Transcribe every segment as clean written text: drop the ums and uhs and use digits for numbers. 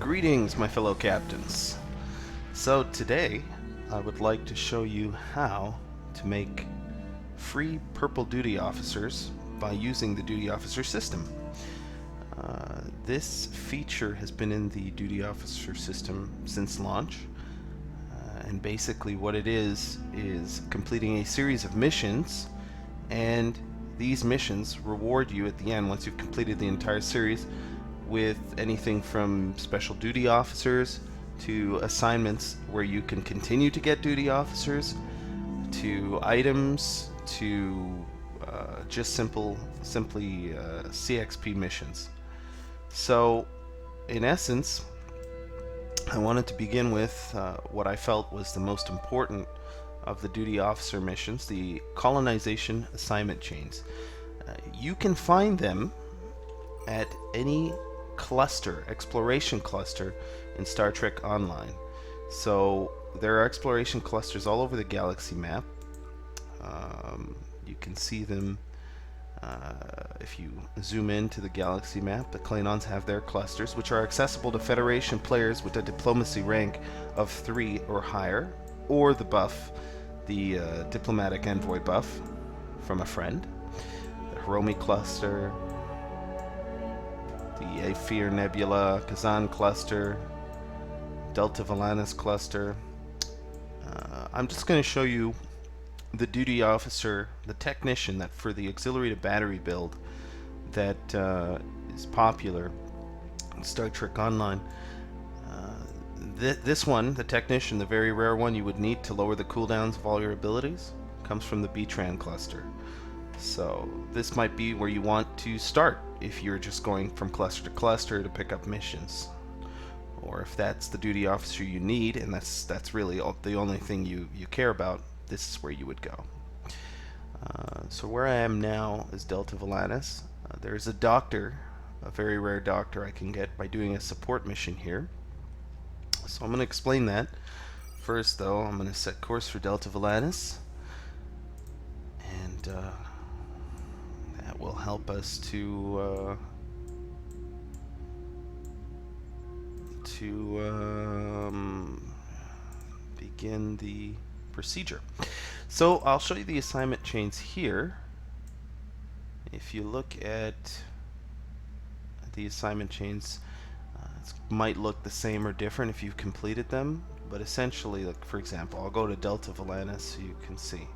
Greetings, my fellow captains. So today, I would like to show you how to make free purple duty officers by using the duty officer system. This feature has been in the duty officer system since launch, and basically what it is completing a series of missions, and these missions reward you at the end, once you've completed the entire series, with anything from special duty officers to assignments where you can continue to get duty officers, to items, to just simply CXP missions. So in essence, I wanted to begin with what I felt was the most important of the duty officer missions, the colonization assignment chains. You can find them at any exploration cluster in Star Trek Online. So there are exploration clusters all over the galaxy map. You can see them if you zoom into the galaxy map. The Klingons have their clusters, which are accessible to Federation players with a diplomacy rank of 3 or higher, or the buff, the diplomatic envoy buff from a friend. The Hiromi cluster, the Aphir Nebula, Kazan cluster, Delta Vallanis cluster. I'm just going to show you the duty officer, the technician, that for the auxiliary to battery build that is popular in Star Trek Online. This one, the technician, the very rare one you would need to lower the cooldowns of all your abilities, comes from the B-Tran cluster. So this might be where you want to start if you're just going from cluster to cluster to pick up missions, or if that's the duty officer you need and that's really the only thing you care about. This is where you would go. So where I am now is Delta Vallanis. There's a doctor, a very rare doctor I can get by doing a support mission here. So I'm going to explain that. First though, I'm going to set course for Delta Vallanis, and that will help us to begin the procedure. So I'll show you the assignment chains here. If you look at the assignment chains, it might look the same or different if you've completed them, but essentially, like for example, I'll go to Delta Vallanis so you can see.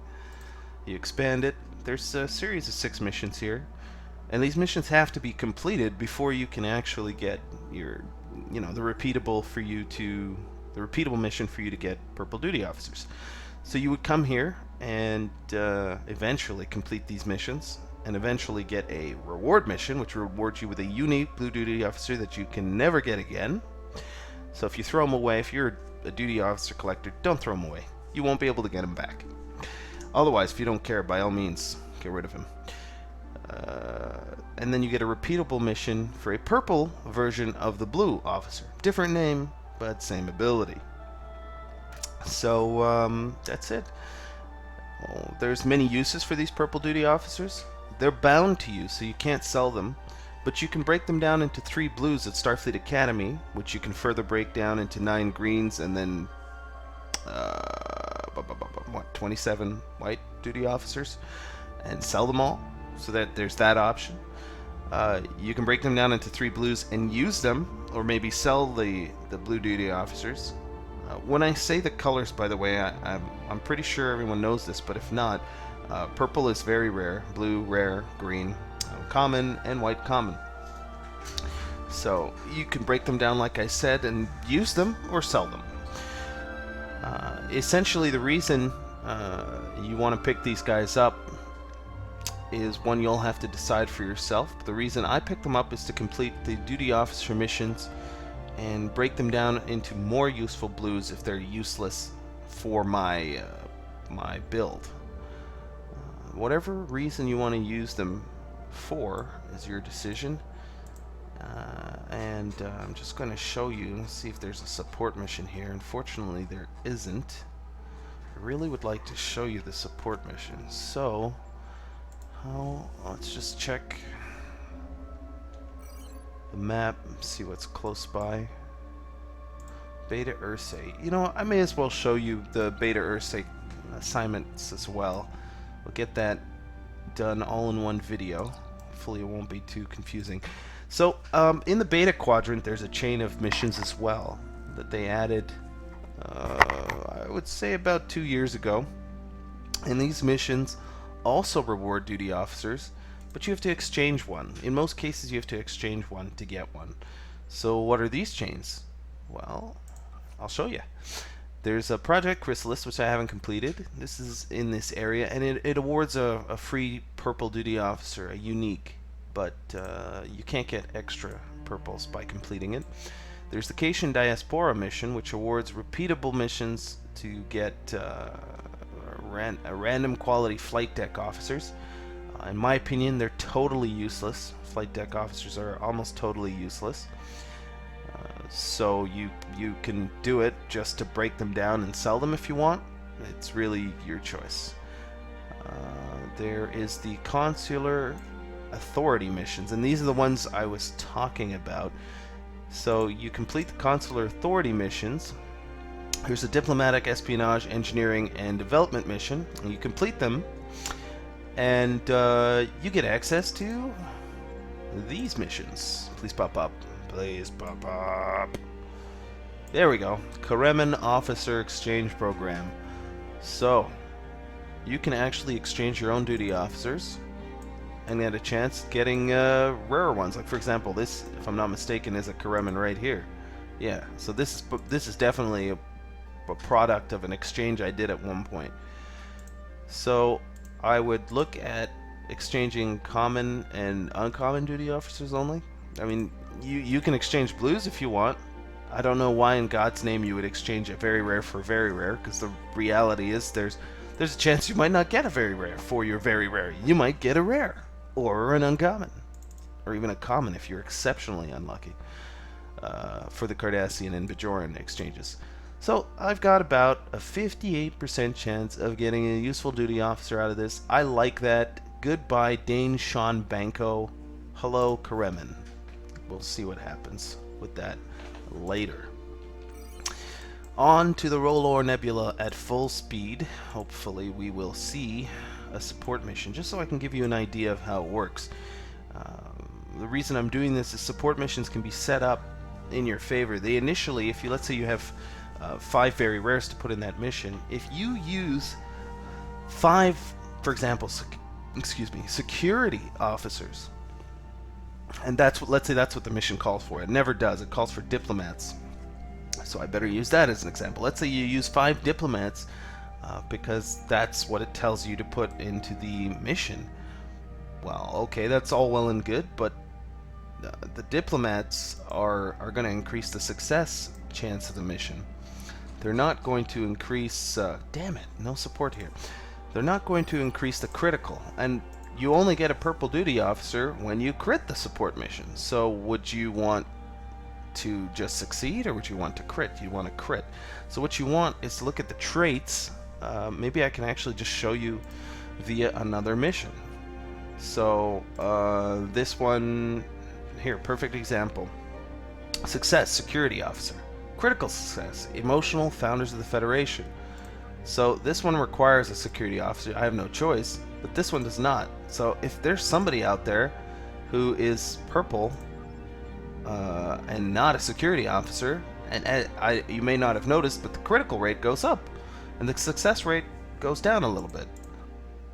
You expand it. There's a series of 6 missions here, and these missions have to be completed before you can actually get your, the repeatable mission for you to get purple duty officers. So you would come here and eventually complete these missions, and eventually get a reward mission, which rewards you with a unique blue duty officer that you can never get again. So if you throw them away, if you're a duty officer collector, don't throw them away. You won't be able to get them back. Otherwise, if you don't care, by all means, get rid of him. And then you get a repeatable mission for a purple version of the blue officer. Different name, but same ability. So that's it. There's many uses for these purple duty officers. They're bound to you, so you can't sell them, but you can break them down into 3 blues at Starfleet Academy, which you can further break down into 9 greens, and then 27 white duty officers, and sell them all. So that there's that option. You can break them down into 3 blues and use them, or maybe sell the blue duty officers. When I say the colors, by the way, I'm pretty sure everyone knows this, but if not, purple is very rare, blue rare, green common, and white common. So you can break them down, like I said, and use them or sell them. Essentially, the reason you want to pick these guys up is one you'll have to decide for yourself. But the reason I pick them up is to complete the duty officer missions and break them down into more useful blues if they're useless for my my build. Whatever reason you want to use them for is your decision. I'm just going to show you, see if there's a support mission here. Unfortunately, there isn't. I really would like to show you the support mission. So, let's just check the map, see what's close by. Beta Ursay. You know, I may as well show you the Beta Ursay assignments as well. We'll get that done all in one video. Hopefully it won't be too confusing. So in the beta quadrant, there's a chain of missions as well that they added, I would say about 2 years ago. And these missions also reward duty officers, but you have to exchange one. In most cases, you have to exchange one to get one. So what are these chains? Well, I'll show you. There's a Project Chrysalis, which I haven't completed. This is in this area, and it awards a free purple duty officer, a unique, but you can't get extra purples by completing it. There's the Cation Diaspora mission, which awards repeatable missions to get random quality flight deck officers. In my opinion, they're totally useless. Flight deck officers are almost totally useless. So you can do it just to break them down and sell them if you want. It's really your choice. There is the Consular Authority missions, and these are the ones I was talking about. So you complete the Consular Authority missions. There's a Diplomatic, Espionage, Engineering, and Development mission, and you complete them, and you get access to these missions. Please pop up. Please pop up. There we go. Kareman Officer Exchange Program. So, you can actually exchange your own duty officers and get a chance at getting rarer ones. Like, for example, this, if I'm not mistaken, is a Kareman right here. Yeah, so this is definitely a product of an exchange I did at one point. So, I would look at exchanging common and uncommon duty officers only. I mean, you can exchange blues if you want. I don't know why in God's name you would exchange a very rare for very rare, because the reality is there's a chance you might not get a very rare for your very rare. You might get a rare, or an uncommon, or even a common if you're exceptionally unlucky, for the Cardassian and Bajoran exchanges. So I've got about a 58% chance of getting a useful duty officer out of this. I like that. Goodbye, Dane Sean Banco. Hello, Kareman. We'll see what happens with that later. On to the Rollor Nebula at full speed. Hopefully we will see a support mission, just so I can give you an idea of how it works. The reason I'm doing this is support missions can be set up in your favor. They initially, if you, let's say you have 5 very rares to put in that mission, if you use 5, for example, security officers, and that's what, let's say that's what the mission calls for. It never does. It calls for diplomats. So I better use that as an example. Let's say you use 5 diplomats because that's what it tells you to put into the mission. Well, okay, that's all well and good, but the diplomats are going to increase the success chance of the mission. They're not going to increase... damn it, no support here. They're not going to increase the critical, and you only get a purple duty officer when you crit the support mission. So would you want to just succeed, or would you want to crit? You want to crit. So what you want is to look at the traits. Maybe I can actually just show you via another mission. So this one here, perfect example. Success, security officer. Critical success, emotional, founders of the Federation. So this one requires a security officer. I have no choice, but this one does not. So if there's somebody out there who is purple and not a security officer, and you may not have noticed, but the critical rate goes up and the success rate goes down a little bit.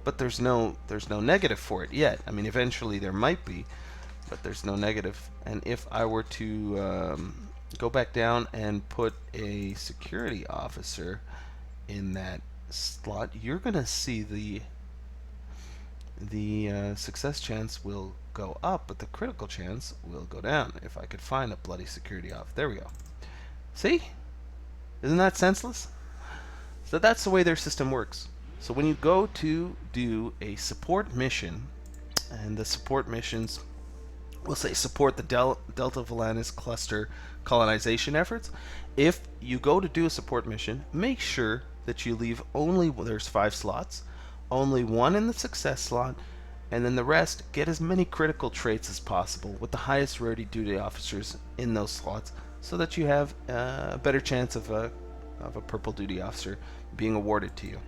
But there's no negative for it yet. I mean, eventually there might be, but there's no negative. And if I were to go back down and put a security officer in that slot, you're gonna see the success chance will go up, but the critical chance will go down. If I could find a bloody security off. There we go. See? Isn't that senseless? So that's the way their system works. So when you go to do a support mission, and the support missions will say support the Delta Volantis cluster colonization efforts. If you go to do a support mission, make sure that you leave only, there's 5 slots, only 1 in the success slot and then the rest, get as many critical traits as possible with the highest rarity duty officers in those slots, so that you have a better chance of a purple duty officer being awarded to you.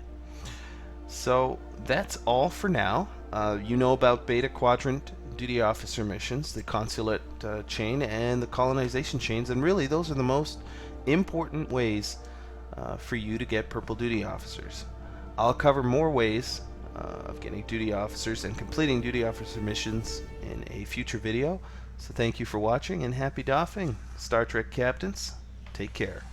So that's all for now. You know about Beta Quadrant duty officer missions, the consulate chain, and the colonization chains, and really those are the most important ways for you to get purple duty officers. I'll cover more ways of getting duty officers and completing duty officer missions in a future video. So thank you for watching, and happy doffing, Star Trek captains. Take care.